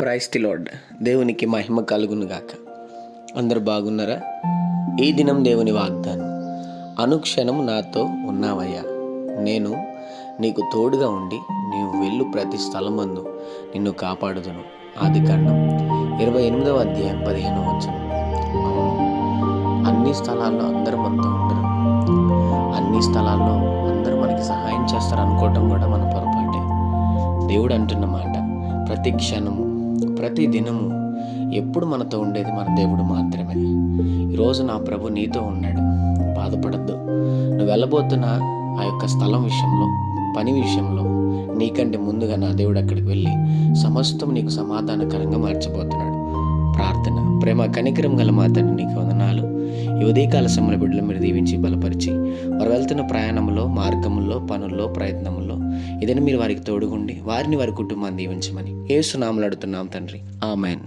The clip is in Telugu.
Praise the lord. దేవునికి మహిమ కలుగును గాక. అందరు బాగున్నారా? ఈ దినం దేవుని వాగ్దానం, అనుక్షణం నాతో ఉన్నావయ్యా, నేను నీకు తోడుగా ఉండి నీవు వెళ్ళు ప్రతి స్థలమందు నిన్ను కాపాడుదును. ఆదికాండం 28వ అధ్యాయం 15వ వచనం. అవును, అన్ని స్థలాల్లో అందరూ మనతో ఉండరు, అన్ని స్థలాల్లో అందరూ మనకి సహాయం చేస్తారు అనుకోవటం కూడా మన పొరపాటే. దేవుడు అంటున్న మాట, ప్రతి క్షణము ప్రతి దినము ఎప్పుడు మనతో ఉండేది మన దేవుడు మాత్రమే. ఈరోజు నా ప్రభు నీతో ఉన్నాడు, బాధపడద్దు. నువ్వు వెళ్ళబోతున్న ఆ యొక్క స్థలం విషయంలో, పని విషయంలో నీకంటే ముందుగా నా దేవుడు అక్కడికి వెళ్ళి సమస్తం నీకు సమాధానకరంగా మార్చిపోతున్నాడు. ప్రార్థన. ప్రేమ కనికరం గల మా తండ్రి, నీకు వందనాలు. ఈ ఉదయకాల సమయంలో బిడ్డలు మీరు దీవించి బలపరిచి వారు వెళ్తున్న ప్రయాణంలో, మార్గంలో, పనుల్లో, ప్రయత్నంలో ఏదైనా మీరు వారికి తోడుగుండి వారిని వారి కుటుంబాన్ని దీవించమని యేసు నామములో అడుగుతున్నాం తండ్రి. ఆమేన్.